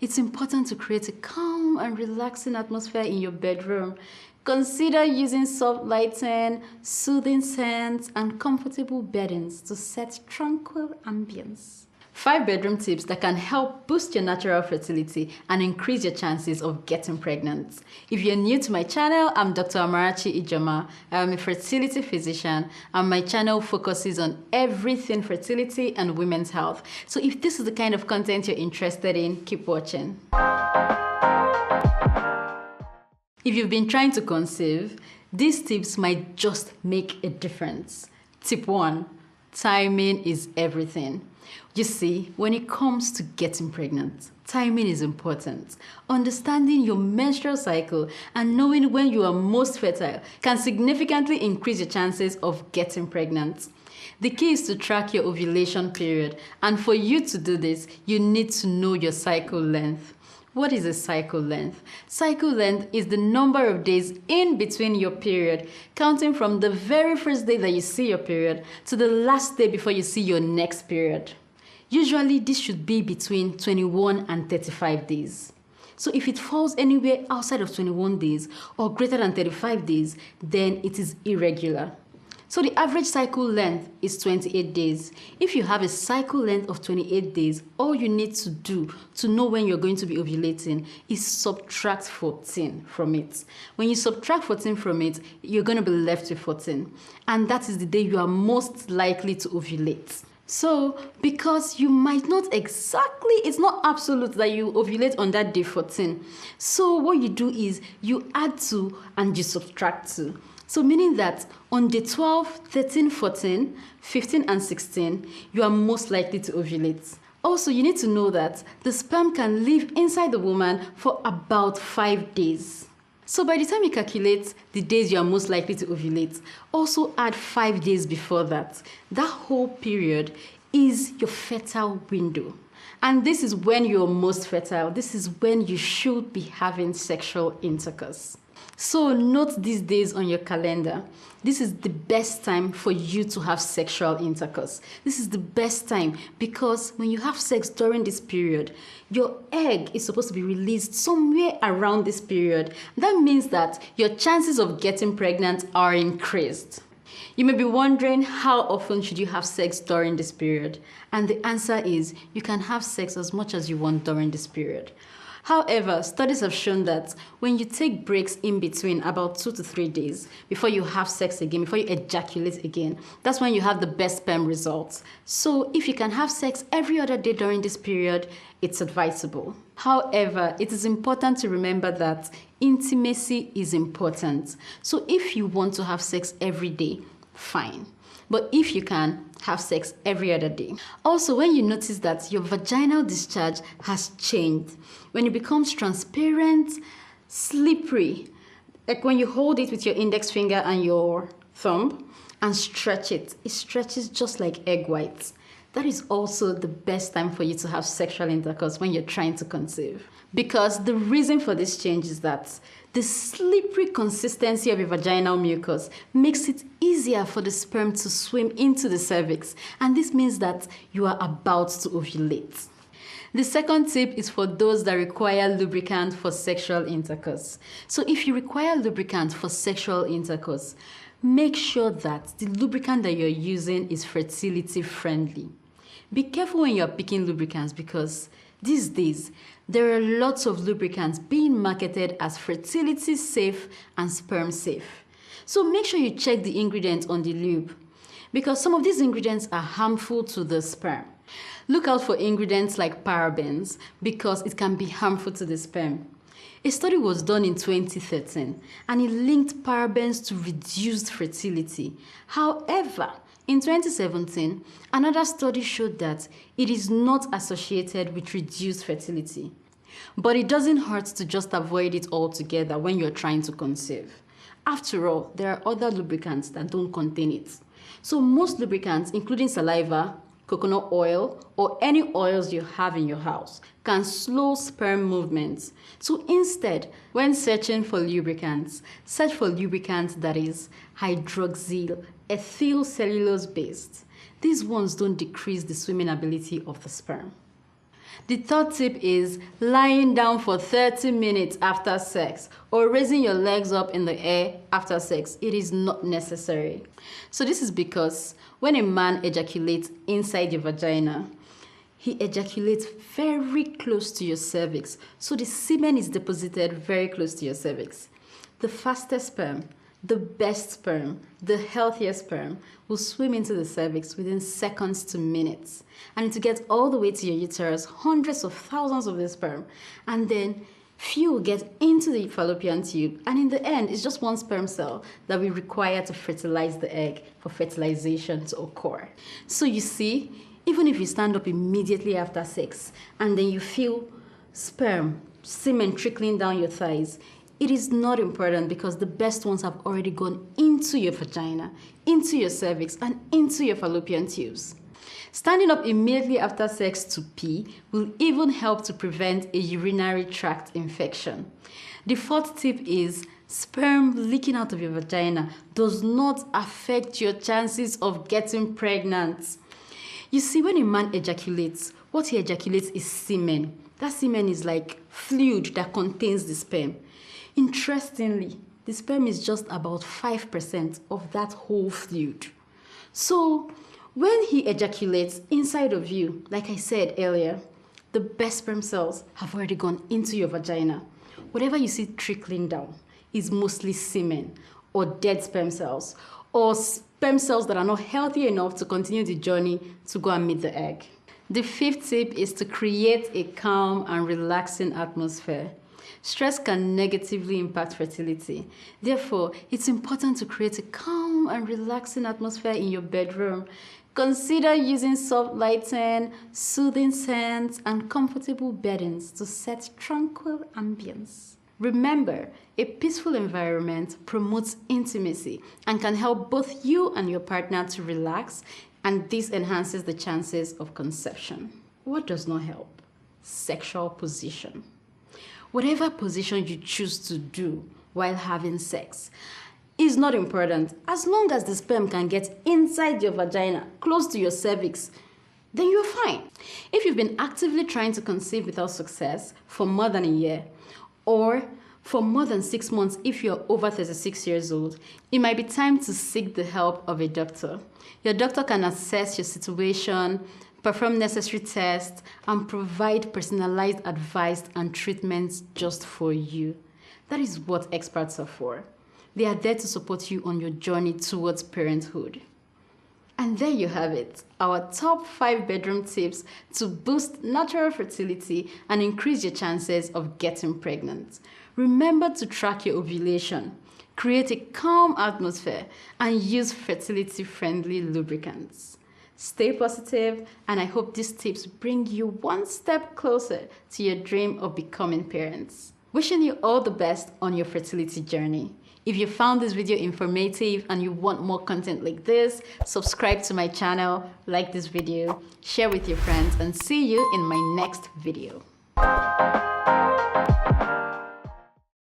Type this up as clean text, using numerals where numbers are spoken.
it's important to create a calm and relaxing atmosphere in your bedroom. Consider using soft lighting, soothing scents, and comfortable beddings to set tranquil ambience. 5 bedroom tips that can help boost your natural fertility and increase your chances of getting pregnant. If you're new to my channel, I'm Dr. Amarachi Ijeoma. I am a fertility physician, and my channel focuses on everything fertility and women's health. So if this is the kind of content you're interested in, keep watching. If you've been trying to conceive, these tips might just make a difference. Tip 1. Timing is everything. You see, when it comes to getting pregnant, timing is important. Understanding your menstrual cycle and knowing when you are most fertile can significantly increase your chances of getting pregnant. The key is to track your ovulation period, and for you to do this, you need to know your cycle length. What is a cycle length? Cycle length is the number of days in between your period, counting from the very first day that you see your period to the last day before you see your next period. Usually, this should be between 21 and 35 days. So if it falls anywhere outside of 21 days or greater than 35 days, then it is irregular. So the average cycle length is 28 days. If you have a cycle length of 28 days, all you need to do to know when you're going to be ovulating is subtract 14 from it. When you subtract 14 from it, you're going to be left with 14. And that is the day you are most likely to ovulate. So, because you might not exactly, it's not absolute that you ovulate on that day 14. So what you do is you add 2 and you subtract 2. So meaning that on day 12, 13, 14, 15 and 16, you are most likely to ovulate. Also, you need to know that the sperm can live inside the woman for about 5 days. So by the time you calculate the days you are most likely to ovulate, also add 5 days before that. That whole period is your fertile window. And this is when you're most fertile. This is when you should be having sexual intercourse. So note these days on your calendar. This is the best time for you to have sexual intercourse. This is the best time because when you have sex during this period, your egg is supposed to be released somewhere around this period. That means that your chances of getting pregnant are increased. You may be wondering, how often should you have sex during this period? And the answer is you can have sex as much as you want during this period. However, studies have shown that when you take breaks in between about 2 to 3 days before you have sex again, before you ejaculate again, that's when you have the best sperm results. So if you can have sex every other day during this period, it's advisable. However, it is important to remember that intimacy is important. So if you want to have sex every day, fine. But if you can, have sex every other day. Also, when you notice that your vaginal discharge has changed, when it becomes transparent, slippery, like when you hold it with your index finger and your thumb and stretch it, it stretches just like egg whites. That is also the best time for you to have sexual intercourse when you're trying to conceive. Because the reason for this change is that the slippery consistency of your vaginal mucus makes it easier for the sperm to swim into the cervix, and this means that you are about to ovulate. The second tip is for those that require lubricant for sexual intercourse. So if you require lubricant for sexual intercourse, make sure that the lubricant that you're using is fertility friendly. Be careful when you're picking lubricants because these days, there are lots of lubricants being marketed as fertility safe and sperm safe. So make sure you check the ingredients on the lube because some of these ingredients are harmful to the sperm. Look out for ingredients like parabens because it can be harmful to the sperm. A study was done in 2013 and it linked parabens to reduced fertility. However, in 2017, another study showed that it is not associated with reduced fertility. But it doesn't hurt to just avoid it altogether when you're trying to conceive. After all, there are other lubricants that don't contain it. So most lubricants, including saliva, coconut oil, or any oils you have in your house, can slow sperm movements. So instead, when searching for lubricants, search for lubricants that is hydroxyl ethyl cellulose based. These ones don't decrease the swimming ability of the sperm. The third tip is lying down for 30 minutes after sex or raising your legs up in the air after sex. It is not necessary. So this is because when a man ejaculates inside your vagina, he ejaculates very close to your cervix. So the semen is deposited very close to your cervix. The fastest sperm, the best sperm, the healthiest sperm will swim into the cervix within seconds to minutes. And to get all the way to your uterus, hundreds of thousands of the sperm. And then few will get into the fallopian tube. And in the end, it's just one sperm cell that we require to fertilize the egg for fertilization to occur. So you see, even if you stand up immediately after sex and then you feel sperm, semen trickling down your thighs, it is not important because the best ones have already gone into your vagina, into your cervix, and into your fallopian tubes. Standing up immediately after sex to pee will even help to prevent a urinary tract infection. The fourth tip is sperm leaking out of your vagina does not affect your chances of getting pregnant. You see, when a man ejaculates, what he ejaculates is semen. That semen is like fluid that contains the sperm. Interestingly, the sperm is just about 5% of that whole fluid. So, when he ejaculates inside of you, like I said earlier, the best sperm cells have already gone into your vagina. Whatever you see trickling down is mostly semen or dead sperm cells or sperm cells that are not healthy enough to continue the journey to go and meet the egg. The fifth tip is to create a calm and relaxing atmosphere. Stress can negatively impact fertility. Therefore, it's important to create a calm and relaxing atmosphere in your bedroom. Consider using soft lighting, soothing scents, and comfortable beddings to set tranquil ambience. Remember, a peaceful environment promotes intimacy and can help both you and your partner to relax, and this enhances the chances of conception. What does not help? Sexual position. Whatever position you choose to do while having sex is not important. As long as the sperm can get inside your vagina, close to your cervix, then you're fine. If you've been actively trying to conceive without success for more than a year, or for more than 6 months if you're over 36 years old, it might be time to seek the help of a doctor. Your doctor can assess your situation, perform necessary tests, and provide personalized advice and treatments just for you. That is what experts are for. They are there to support you on your journey towards parenthood. And there you have it, our top 5 bedroom tips to boost natural fertility and increase your chances of getting pregnant. Remember to track your ovulation, create a calm atmosphere, and use fertility-friendly lubricants. Stay positive, and I hope these tips bring you one step closer to your dream of becoming parents. Wishing you all the best on your fertility journey. If you found this video informative and you want more content like this, subscribe to my channel, like this video, share with your friends, and see you in my next video.